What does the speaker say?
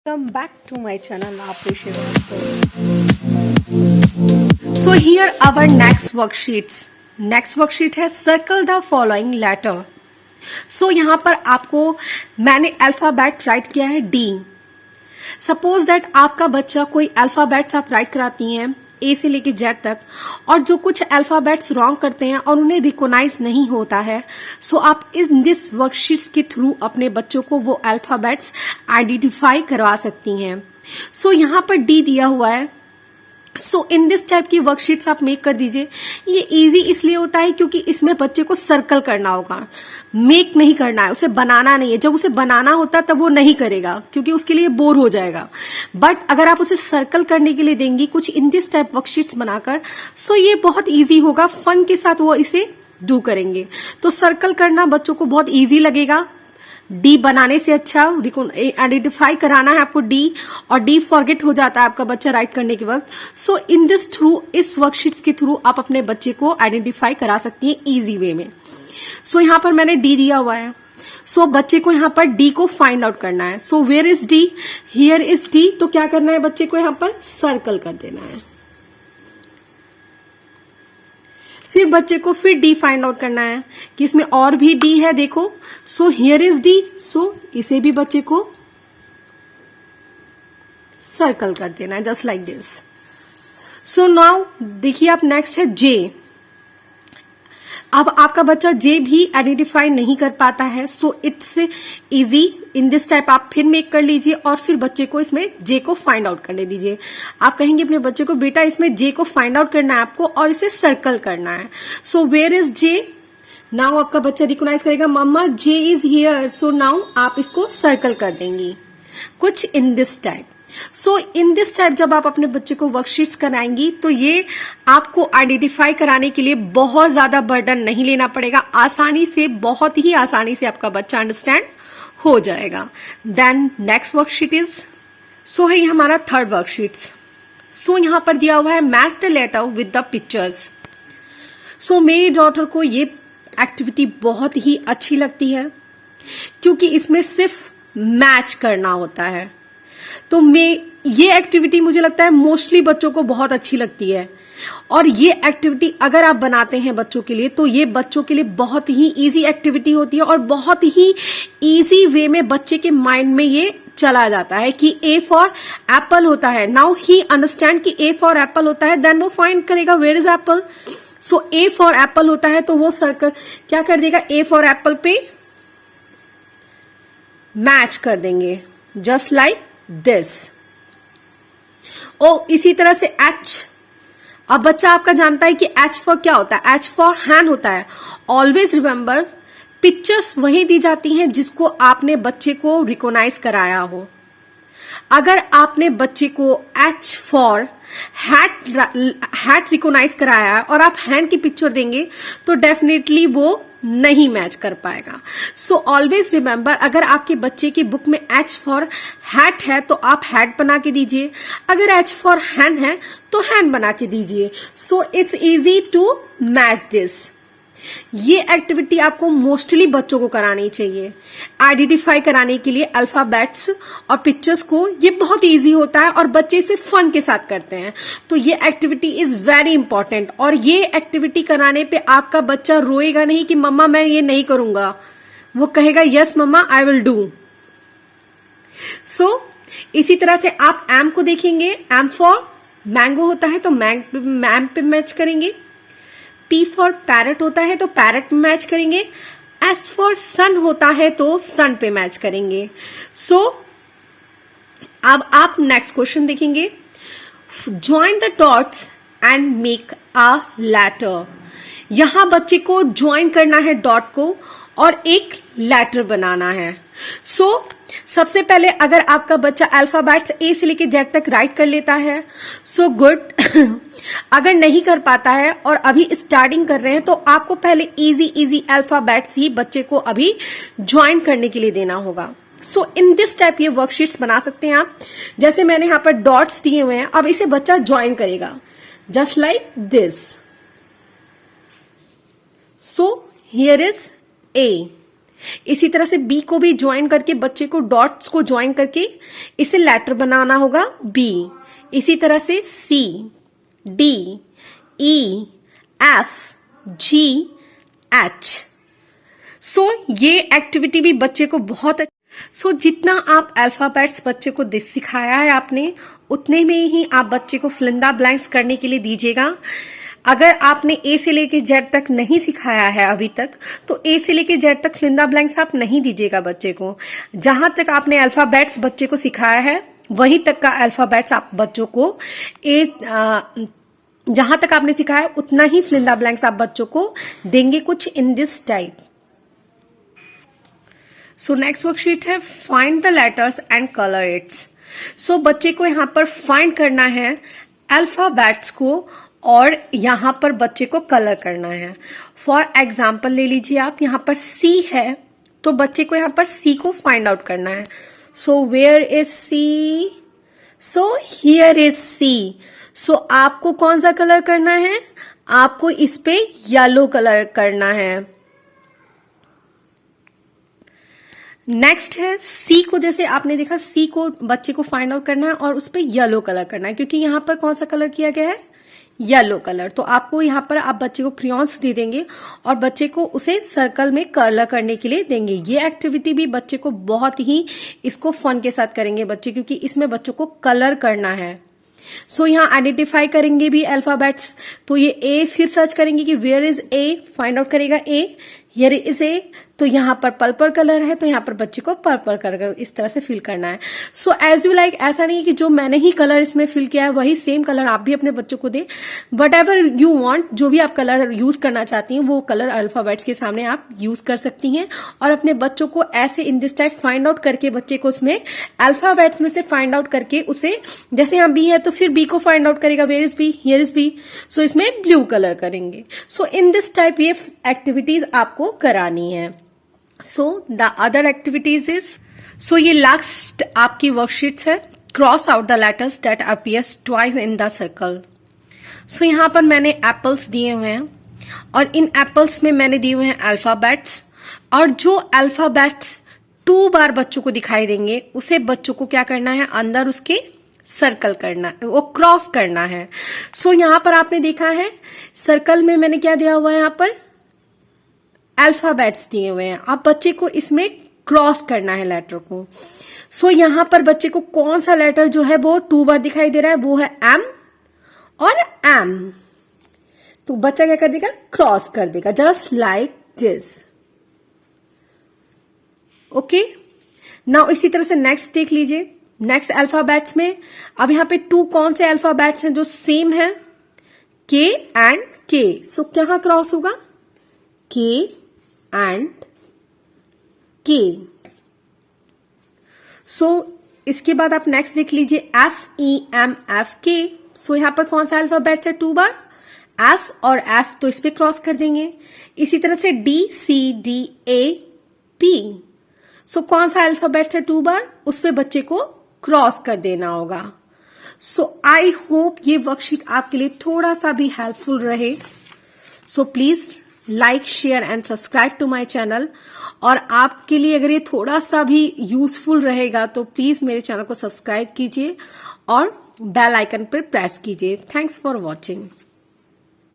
Welcome back to my channel Appreciate So here our next worksheets. Next worksheet है circle the following letter. So यहाँ पर आपको मैंने alphabet right किया है D. सपोज दैट आपका बच्चा कोई अल्फाबेट्स आप राइट कराती हैं ए से लेके जेड तक और जो कुछ अल्फाबेट्स रॉन्ग करते हैं और उन्हें रिकॉग्नाइज नहीं होता है सो आप इन दिस वर्कशीट्स के थ्रू अपने बच्चों को वो अल्फाबेट्स आइडेंटिफाई करवा सकती हैं. सो यहाँ पर डी दिया हुआ है. सो इन दिस टाइप की वर्कशीट्स आप मेक कर दीजिए. ये इजी इसलिए होता है क्योंकि इसमें बच्चे को सर्कल करना होगा, मेक नहीं करना है, उसे बनाना नहीं है. जब उसे बनाना होता तब वो नहीं करेगा क्योंकि उसके लिए बोर हो जाएगा. बट अगर आप उसे सर्कल करने के लिए देंगी कुछ इन दिस टाइप वर्कशीट्स बनाकर सो ये बहुत इजी होगा. फन के साथ वो इसे डू करेंगे. तो सर्कल करना बच्चों को बहुत इजी लगेगा. डी बनाने से अच्छा आइडेंटिफाई कराना है आपको डी, और डी फॉरगेट हो जाता है आपका बच्चा राइट करने के वक्त. सो इन दिस थ्रू इस वर्कशीट्स के थ्रू आप अपने बच्चे को आइडेंटिफाई करा सकती हैं इजी वे में. सो यहाँ पर मैंने डी दिया हुआ है. सो बच्चे को यहाँ पर डी को फाइंड आउट करना है. So where is D? Here is D. तो क्या करना है बच्चे को यहाँ पर सर्कल कर देना है. फिर बच्चे को फिर डी फाइंड आउट करना है कि इसमें और भी डी है देखो. So here is D. So इसे भी बच्चे को सर्कल कर देना है just like this. So now देखिए आप नेक्स्ट है जे. अब आपका बच्चा जे भी आइडेंटिफाई नहीं कर पाता है सो it's easy. In this type आप फिर मेक कर लीजिए और फिर बच्चे को इसमें जे को फाइंड आउट करने दीजिए. आप कहेंगे अपने बच्चे को बेटा इसमें जे को फाइंड आउट करना है आपको और इसे सर्कल करना है. So where is J? Now आपका बच्चा रिकॉग्नाइज करेगा mamma J is here. So now आप इसको सर्कल कर देंगी कुछ in this type. So in this type जब आप अपने बच्चे को वर्कशीट्स कराएंगी तो ये आपको आइडेंटिफाई कराने के लिए बहुत ज्यादा बर्डन नहीं लेना पड़ेगा. आसानी से, बहुत ही आसानी से आपका बच्चा अंडरस्टैंड हो जाएगा. Then next worksheet is so है हमारा थर्ड वर्कशीट्स. सो यहां पर दिया हुआ है match the letter with the pictures. So मेरी डॉटर को ये एक्टिविटी बहुत ही अच्छी लगती है क्योंकि इसमें सिर्फ मैच करना होता है. तो ये एक्टिविटी मुझे लगता है मोस्टली बच्चों को बहुत अच्छी लगती है. और ये एक्टिविटी अगर आप बनाते हैं बच्चों के लिए तो ये बच्चों के लिए बहुत ही इजी एक्टिविटी होती है और बहुत ही इजी वे में बच्चे के माइंड में ये चला जाता है कि ए फॉर एप्पल होता है. नाउ ही अंडरस्टैंड कि ए फॉर एप्पल होता है. देन वो फाइंड करेगा where is apple. So A for apple होता है तो वो सर्कल क्या कर देगा, ए फॉर एप्पल पे मैच कर देंगे जस्ट लाइक दिस. ओ इसी तरह से एच. अब बच्चा आपका जानता है कि एच फॉर क्या होता है. एच फॉर हैंड होता है. ऑलवेज रिमेंबर पिक्चर्स वही दी जाती हैं जिसको आपने बच्चे को रिकॉग्नाइज कराया हो. अगर आपने बच्चे को एच फॉर हैट रिकॉग्नाइज कराया है और आप हैंड की पिक्चर देंगे तो डेफिनेटली वो नहीं मैच कर पाएगा. सो ऑलवेज रिमेंबर अगर आपके बच्चे की बुक में एच फॉर हैट है तो आप हैट बना के दीजिए. अगर एच फॉर हैंड है तो हैंड बना के दीजिए. So it's easy to match this. ये एक्टिविटी आपको मोस्टली बच्चों को करानी चाहिए आइडेंटिफाई कराने के लिए अल्फाबेट्स और पिक्चर्स को. ये बहुत इजी होता है और बच्चे इसे फन के साथ करते हैं. तो ये एक्टिविटी इज वेरी इंपॉर्टेंट. और ये एक्टिविटी कराने पे आपका बच्चा रोएगा नहीं कि मम्मा मैं ये नहीं करूंगा. वो कहेगा yes mamma I will do. So इसी तरह से आप एम को देखेंगे. एम फॉर मैंगो होता है तो मैम पे मैच करेंगे. पी फॉर पैरट होता है तो पैरट पे मैच करेंगे. एस फॉर सन होता है तो सन पे मैच करेंगे. सो अब आप नेक्स्ट क्वेश्चन देखेंगे. Join the dots and make a letter. यहां बच्चे को ज्वाइन करना है डॉट को और एक लेटर बनाना है. सो सबसे पहले अगर आपका बच्चा अल्फाबेट्स ए से लेके जेड तक राइट कर लेता है सो गुड. अगर नहीं कर पाता है और अभी स्टार्टिंग कर रहे हैं तो आपको पहले इजी अल्फाबेट्स ही बच्चे को अभी ज्वाइन करने के लिए देना होगा. सो इन दिस टाइप ये वर्कशीट्स बना सकते हैं आप. जैसे मैंने यहां पर डॉट्स दिए हुए हैं. अब इसे बच्चा ज्वाइन करेगा just like this. So here is a. इसी तरह से बी को भी ज्वाइन करके बच्चे को डॉट्स को ज्वाइन करके इसे लेटर बनाना होगा बी। इसी तरह से सी, डी, ई, एफ, जी, एच। सो ये एक्टिविटी भी बच्चे को बहुत जितना आप अल्फाबेट्स बच्चे को सिखाया है आपने, उतने में ही आप बच्चे को फिल इन द ब्लैंक्स करने के लिए दीजिएगा। अगर आपने ए से लेके जेड तक नहीं सिखाया है अभी तक, तो ए से लेके जेड तक फिल इन द ब्लैंक्स आप नहीं दीजिएगा बच्चे को। जहां तक आपने अल्फाबेट्स बच्चे को सिखाया है वहीं तक का अल्फाबेट्स आप बच्चों को जहां तक आपने सिखाया उतना ही फिल इन द ब्लैंक्स आप बच्चों को देंगे, कुछ in this type. So next worksheet है find the letters and colour its. So बच्चे को यहां पर फाइंड करना है अल्फाबेट्स को और यहां पर बच्चे को कलर करना है। फॉर एग्जाम्पल ले लीजिए आप, यहां पर सी है तो बच्चे को यहां पर सी को फाइंड आउट करना है। So where is C? So here is C. So आपको कौन सा कलर करना है? आपको इस पे येलो कलर करना है। नेक्स्ट है सी को, जैसे आपने देखा सी को बच्चे को फाइंड आउट करना है और उस पे येलो कलर करना है, क्योंकि यहां पर कौन सा कलर किया गया है? Yellow colour. तो आपको यहां पर आप बच्चे को क्रियॉन्स दे देंगे और बच्चे को उसे सर्कल में कलर करने के लिए देंगे। ये एक्टिविटी भी बच्चे को बहुत ही इसको फन के साथ करेंगे बच्चे, क्योंकि इसमें बच्चों को कलर करना है। सो यहां आइडेंटिफाई करेंगे भी अल्फाबेट्स। तो ये ए फिर सर्च करेंगे कि where is A, find out करेगा ए, हियर इज ए। तो यहां पर पर्पल कलर है तो यहां पर बच्चे को पर्पल कलर इस तरह से फिल करना है। सो एज यू लाइक, ऐसा नहीं है कि जो मैंने ही कलर इसमें फिल किया है वही सेम कलर आप भी अपने बच्चों को दे। वट एवर यू वॉन्ट, जो भी आप कलर यूज करना चाहती हैं वो कलर अल्फाबेट्स के सामने आप यूज कर सकती हैं और अपने बच्चों को ऐसे इन दिस टाइप फाइंड आउट करके बच्चे को उसमें अल्फाबेट्स में से फाइंड आउट करके उसे, जैसे यहाँ बी है तो फिर बी को फाइंड आउट करेगा, where is B, here is B. So इसमें ब्लू कलर करेंगे। सो इन दिस टाइप ये एक्टिविटीज आपको करानी है। So the other activities is, so ये लास्ट आपकी वर्कशीट्स है। Cross out the letters that appears twice in the circle. So यहां पर मैंने एप्पल्स दिए हुए हैं और इन एप्पल्स में मैंने दिए हुए हैं अल्फाबेट्स, और जो अल्फाबेट्स 2 बार बच्चों को दिखाई देंगे उसे बच्चों को क्या करना है? अंदर उसके सर्कल करना है, वो क्रॉस करना है। सो यहां पर आपने देखा है सर्कल में मैंने क्या दिया हुआ है? यहां पर अल्फाबेट्स दिए हुए हैं। आप बच्चे को इसमें क्रॉस करना है लेटर को। सो यहां पर बच्चे को कौन सा लेटर जो है वो 2 बार दिखाई दे रहा है? वो है एम और एम। तो बच्चा क्या कर देगा? क्रॉस कर देगा, just like this. Okay, now इसी तरह से नेक्स्ट देख लीजिए। नेक्स्ट अल्फाबेट्स में अब यहां पे 2 कौन से अल्फाबेट्स हैं जो सेम है? के एंड के। सो क्या क्रॉस होगा? के एंड के। सो इसके बाद आप नेक्स्ट देख लीजिए एफ, ई, एम, एफ, के। सो यहां पर कौन सा अल्फाबेट्स है? 2 बार एफ और एफ, तो इस पे क्रॉस कर देंगे। इसी तरह से डी, सी, डी, ए, पी। सो कौन सा अल्फाबेट्स है 2 बार? उस पे बच्चे को क्रॉस कर देना होगा। सो आई होप ये वर्कशीट आपके लिए थोड़ा सा भी हेल्पफुल रहे। So please like, share and subscribe to my channel. और आपके लिए अगर ये थोड़ा सा भी यूजफुल रहेगा तो प्लीज मेरे चैनल को सब्सक्राइब कीजिए और बेल आइकन पर प्रेस कीजिए। Thanks for watching.